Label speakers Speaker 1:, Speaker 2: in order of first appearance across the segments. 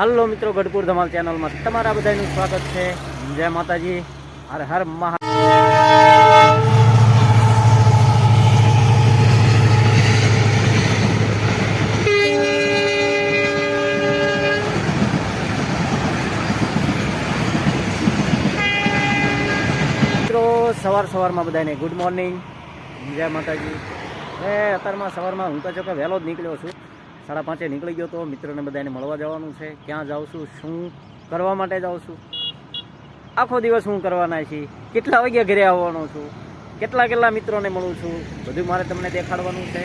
Speaker 1: હાલો મિત્રો, ગઢપુર ધમાલ ચેનલમાં તમારા બધાનું સ્વાગત છે. જય માતાજી, હર હર મહા. મિત્રો સવારમાં બધાને ગુડ મોર્નિંગ, જય માતાજી. અત્યારમાં સવારમાં હું તો જો કે વહેલો જ નીકળ્યો છું. 5:30 નીકળી ગયો તો મિત્રોને બધાને મળવા જવાનું છે. ક્યાં જાઉં છું, શું કરવા માટે જાઉં છું, આખો દિવસ શું કરવાના છે, કેટલા વાગ્યા ઘરે આવવાનો છું, કેટલા મિત્રોને મળું છું, બધું મારે તમને દેખાડવાનું છે.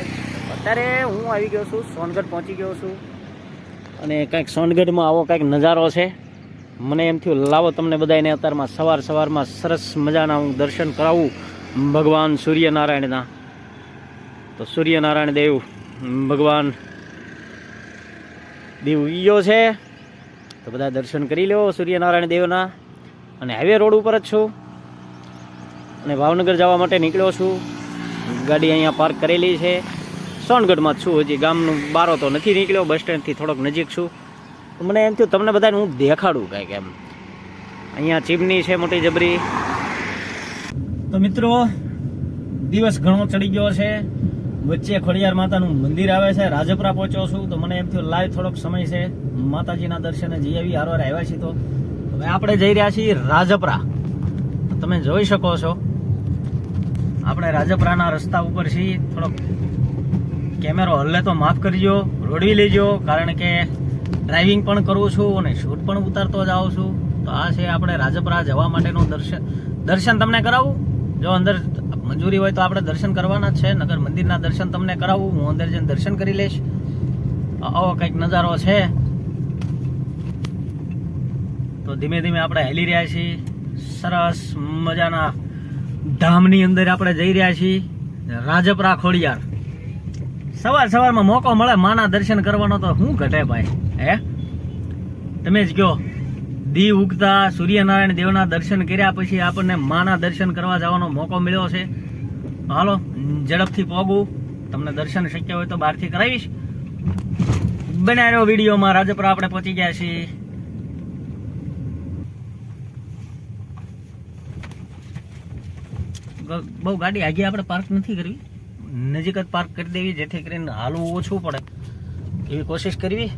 Speaker 1: અત્યારે હું આવી ગયો છું, સોનગઢ પહોંચી ગયો છું. અને કંઈક સોનગઢમાં આવો કંઈક નજારો છે. મને એમ થયું લાવો તમને બધાને અત્યારમાં સવારમાં સરસ મજાના હું દર્શન કરાવું ભગવાન સૂર્યનારાયણના. તો સૂર્યનારાયણ દેવ ભગવાન દેવ ઈયો છે, તો બધા દર્શન કરી લો સૂર્યનારાયણ દેવના. અને હાઈવે રોડ ઉપર જ છું અને ભાવનગર જવા માટે નીકળ્યો છું. ગાડી અહીંયા પાર્ક કરેલી છે. સોનગઢમાં જ છું, હજી ગામનું બારો તો નથી નીકળ્યો, બસ સ્ટેન્ડથી થોડોક નજીક છું. તો મને એમ થયું તમને બધાને હું દેખાડું કાંઈક એમ. અહીંયા ચીમની છે મોટી જબરી. તો મિત્રો દિવસ ઘણો ચડી ગયો છે. વચ્ચે ખોડિયાર માતાનું મંદિર આવે છે. રાજપરા પહોંચ્યો છું તો મને એમ થયું લાઈવ થોડોક સમય છે, માતાજીના દર્શને જઈ આવી. હારવાર આવ્યા છીએ તો હવે આપણે જઈ રહ્યા છીએ રાજપરા. તમે જોઈ શકો છો આપણે રાજપરાના રસ્તા ઉપર છીએ. થોડોક કેમેરો હલ્લે તો માફ કરજો, રોડવી લેજો, કારણ કે ડ્રાઇવિંગ પણ કરું છું અને શૂટ પણ ઉતારતો જાઉં છું. તો આ છે આપણે રાજપરા જવા માટેનું દર્શન તમને કરાવું. જો અંદર મંજૂરી હોય તો આપણે દર્શન કરવાના જ છે, નગર મંદિરના દર્શન તમને કરાવું. હું અંદર જઈને દર્શન કરી લઈશ. આવો કંઈક નજારો છે. તો ધીમે ધીમે આપણે હેલી રહ્યા છીએ. સરસ મજાના ધામની અંદર આપણે જઈ રહ્યા છીએ. રાજપરા ખોડિયાર. સવારમાં મોકો મળે માના દર્શન કરવાનો તો શું ઘટે ભાઈ, હે? તમે જ કહો. દી ઉગતા સૂર્યનારાયણ દેવના દર્શન કર્યા પછી આપણને માના દર્શન કરવા જવાનો મોકો મળ્યો છે. હાલો ઝડપથી પોગું. તમને દર્શન શક્ય હોય તો બહારથી કરાવીશ. બનાવ્યો વિડીયોમાં. રાજપરા આપણે પહોંચી ગયા છીએ. બહુ ગાડી આગી આપણે પાર્ક નથી કરવી, નજીક જ પાર્ક કરી દેવી, જેથી કરીને હાલવું ઓછું પડે એવી કોશિશ કરવી.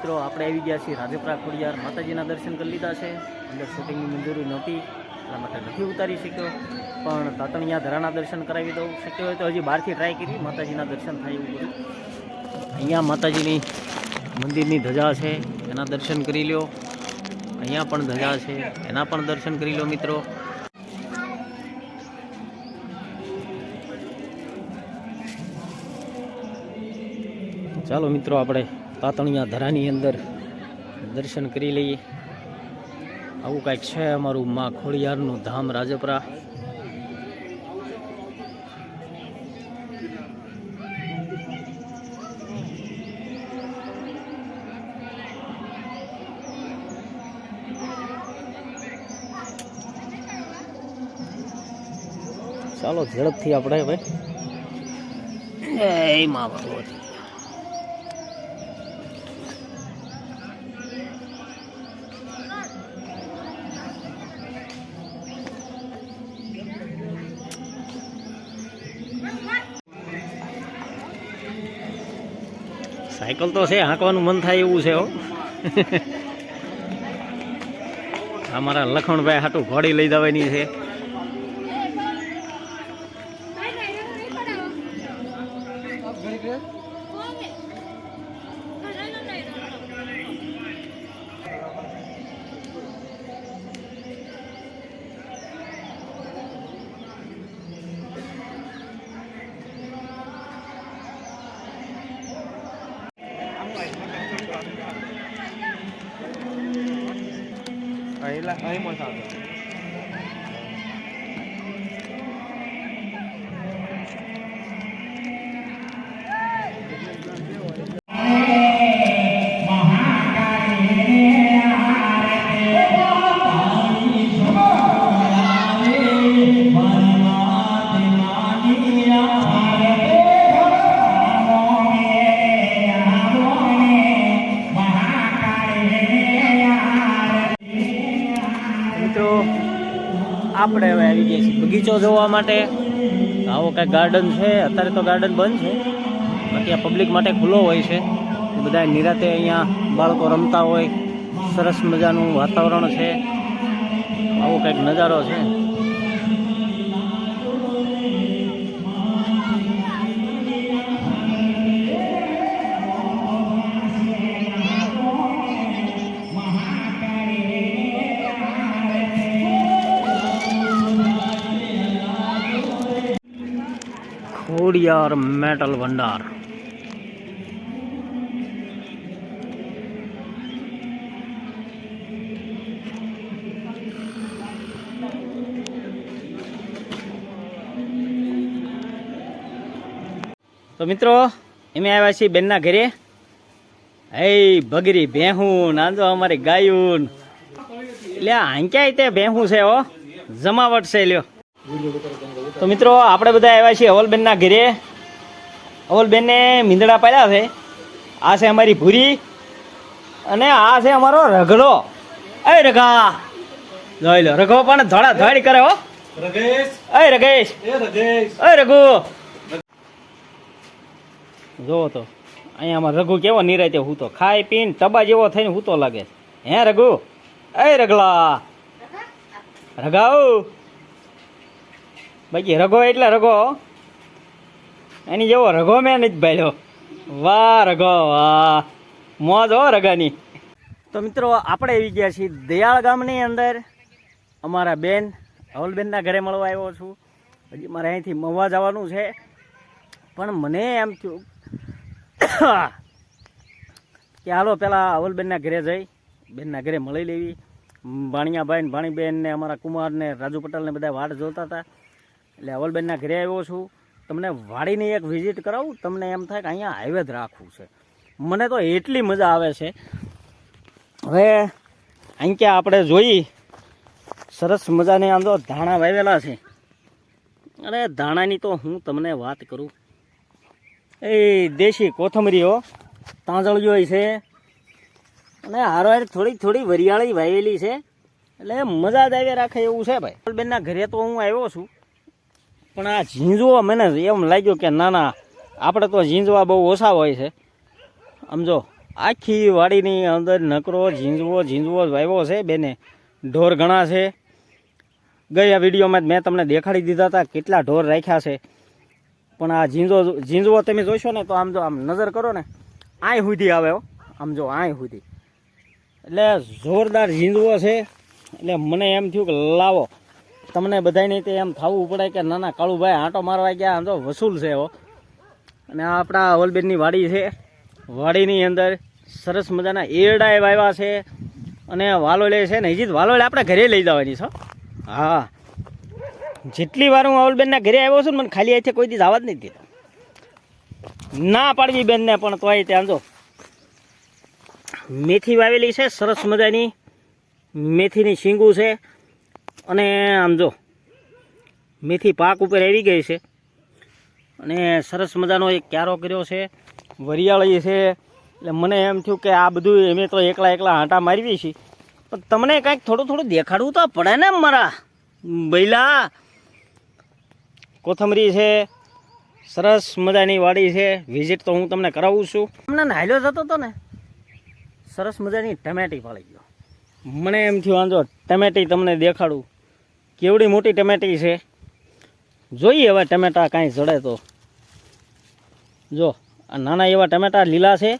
Speaker 1: મિત્રો આપણે આવી ગયા છીએ રાજપરા ખોડિયાર માતાજીના દર્શન કરી લીધા છે. અંદર શૂટિંગની મંજૂરી નહોતી એટલા માટે નથી ઉતારી શક્યો, પણ તાતણિયા ધરાના દર્શન કરાવી દઉં. શક્ય હોય તો હજી બહારથી ટ્રાય કરી માતાજીના દર્શન થાય એવું બધું. અહીંયા માતાજીની મંદિરની ધજા છે, એના દર્શન કરી લો. અહીંયા પણ ધજા છે, એના પણ દર્શન કરી લો મિત્રો. ચાલો મિત્રો આપણે તાતણિયા ધરાની અંદર દર્શન કરી લઈએ. આવું કાંઈક છે અમારું માં ખોડિયારનું ધામ રાજપરા. ચાલો ઝડપથી આપણે હવે માં ભગવતી સાયકલ તો છે, હાંકવાનું મન થાય એવું છે હો. અમારા લખણભાઈ હાટું ઘોડી લઈ જવાની છે. અહીં મત આવે. આપણે હવે આવી ગયા છીએ બગીચો જોવા માટે. આવો કાંઈક ગાર્ડન છે. અત્યારે તો ગાર્ડન બંધ છે, બાકી આ પબ્લિક માટે ખુલ્લો હોય છે. બધા નિરાતે અહીંયા બાળકો રમતા હોય. સરસ મજાનું વાતાવરણ છે. આવો કંઈક નજારો છે. ખોડિયાર મેટલ ભંડાર. તો મિત્રો અમે આવ્યા છીએ બેનના ઘરે. હે બગરી ભેહું આંજો અમારી ગાયું. એટલે આંક્યાય તે ભેહું છે હો, જમાવટ છે લ્યો. તો મિત્રો આપણે બધા આવ્યા છીએ અવલબેનના ઘરે. અવલબેનને મીંદડા પાડ્યા છે. આ છે અમારી ભૂરી અને આ છે અમારો રગડો. એ રગા જોઈ લો, રઘો પણ ધોળા ધોળી કરે હો. રગેશ, એ રગેશ, એ રગેશ, એ રઘુ જોવો તો અહીંયા અમારો રઘુ કેવો નિરાતે હું તો ખાઈ પીને ટબા જેવો થઈને હું તો લાગે. હે રઘુ, એ રગલા, રગાઉ. બાકી રઘો એટલે રઘો, એની જેવો રઘો મેં નથી ભાલ્યો. વાહ રઘો વાહ, મોજ હો રગાની. તો મિત્રો આપણે આવી ગયા છીએ દયાળ ગામની અંદર. અમારા બેન અવલબેનના ઘરે મળવા આવ્યો છું. હજી મારે અહીંથી મવા જવાનું છે, પણ મને એમ થયું કે હાલો પહેલાં અવલબેનના ઘરે જઈ બેનના ઘરે મળી લેવી. ભાણિયાભાઈ ને ભાણીબેન ને અમારા કુમાર ને રાજુ પટેલ ને બધા વાટ જોતા હતા, એટલે અવલબેનના ઘરે આવ્યો છું. તમને વાડીની એક વિઝિટ કરાવું, તમને એમ થાય કે અહીંયા હાઈવે જ રાખવું છે. મને તો એટલી મજા આવે છે. હવે અહીં ક્યાં આપણે જોઈ સરસ મજાને આમ તો ધાણા વાવેલા છે. અરે ધાણાની તો હું તમને વાત કરું, એ દેશી કોથમરી હો, તાંજળીઓ છે અને હારો થોડી થોડી વરિયાળી વાવેલી છે. એટલે મજા જ આવી રાખે એવું છે ભાઈ. અવલબેનના ઘરે તો હું આવ્યો છું, પણ આ ઝીંઝવા મને એમ લાગ્યું કે ના ના, આપણે તો ઝીંઝવા બહુ ઓછા હોય છે. સમજો આખી વાડીની અંદર નકરો ઝીંઝવો વાવ્યો છે બેને. ઢોર ઘણા છે. ગયા વિડીયોમાં જ મેં તમને દેખાડી દીધા હતા કેટલા ઢોર રાખ્યા છે. પણ આ ઝીંઝવો તમે જોશો ને તો આમ જો આમ નજર કરો ને આય સુધી આવે હો. આમ જો આય સુધી એટલે જોરદાર ઝીંઝવો છે. એટલે મને એમ થયું કે લાવો તમને બધાને તે એમ થવું પડે કે ના ના કાળુભાઈ આંટો મારવા ગયા આમ તો વસૂલ છે હો. અને આ આપણા અવલબેનની વાડી છે. વાડીની અંદર સરસ મજાના એરડા વાવ્યા છે અને વાલોળે છે ને હજી વાલોળે આપણે ઘરે લઈ જવાની છે. હા, જેટલી વાર હું અવલબેનના ઘરે આવ્યો છું ને મને ખાલી અહીંથી કોઈ દિવસ આવવા જ નહીં દીધો. ના પાડવી બેનને પણ તોય ત્યાં જો મેથી વાવેલી છે સરસ મજાની. મેથીની શીંગું છે અને આમ જો મેથી પાક ઉપર આવી ગઈ છે અને સરસ મજાનો એક ક્યારો કર્યો છે. વરિયાળી છે. એટલે મને એમ થયું કે આ બધું અમે તો એકલા આંટા મારવી છીએ પણ તમને કાંઈક થોડું દેખાડવું તો પડે ને મારા બૈલા. કોથમરી છે. સરસ મજાની વાડી છે. વિઝિટ તો હું તમને કરાવું છું. તમને નાયલો જતો હતો ને સરસ મજાની ટમેટી પાડી ગયો. મને એમ થયું વાંધો ટમેટી તમને દેખાડું કેવડી મોટી ટમેટી છે. જોઈએ હવે ટમેટા કાંઈ જડે તો. જો આ નાના એવા ટમેટા લીલા છે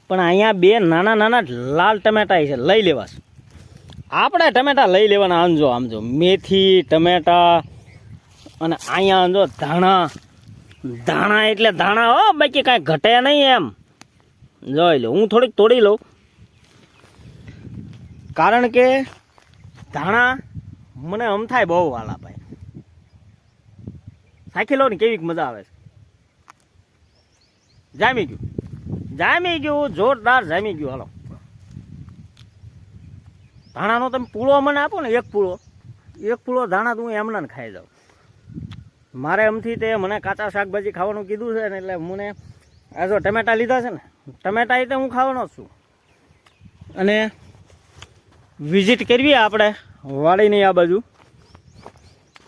Speaker 1: પણ અહીંયા બે નાના લાલ ટમેટા છે. લઈ લેવા આપણે ટમેટા લઈ લેવાના. આમ જો મેથી ટમેટા અને અહીંયા જો ધાણા એટલે ધાણા હો, બાકી કાંઈ ઘટે નહીં એમ. જોઈ લો હું થોડીક તોડી લઉં કારણ કે ધાણા મને આમ થાય બહુ વાલા ભાઈ. સાખી લો ને કેવી મજા આવે છે. જામી ગયું જોરદાર જામી ગયું. હાલો ધાણાનો તમે પૂળો મને આપો ને એક પૂળો ધાણા તો હું એમના ખાઈ જાઉં. મારે એમથી તે મને કાચા શાકભાજી ખાવાનું કીધું છે ને એટલે મને આ જો ટમેટા લીધા છે ને ટમેટા એ તો હું ખાવાનો જ છું. અને વિઝિટ કરવી આપણે વાડીની આ બાજુ.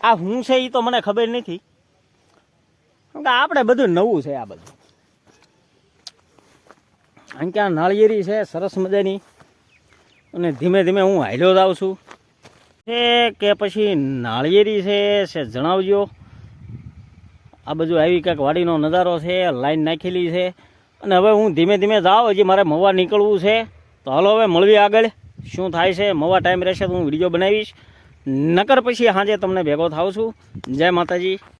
Speaker 1: આ હું છે એ તો મને ખબર નથી કેમ કે આપણે બધું નવું છે આ બધું. કારણ કે આ નાળિયેરી છે સરસ મજાની અને ધીમે ધીમે હું હાલ્યો જ આવું છું. છે કે પછી નાળિયેરી છે જણાવજો. આ બાજુ આવી કંઈક વાડીનો નજારો છે. લાઈન નાખેલી છે અને હવે હું ધીમે ધીમે જાઉં. હજી મારે મવા નીકળવું છે તો હાલો હવે મળવી આગળ. શું થાય છે મવા ટાઈમ રહેશે તો હું વિડીયો બનાવીશ. નકર પછી સાંજે તમને ભેગો થાઉં છું. જય માતાજી.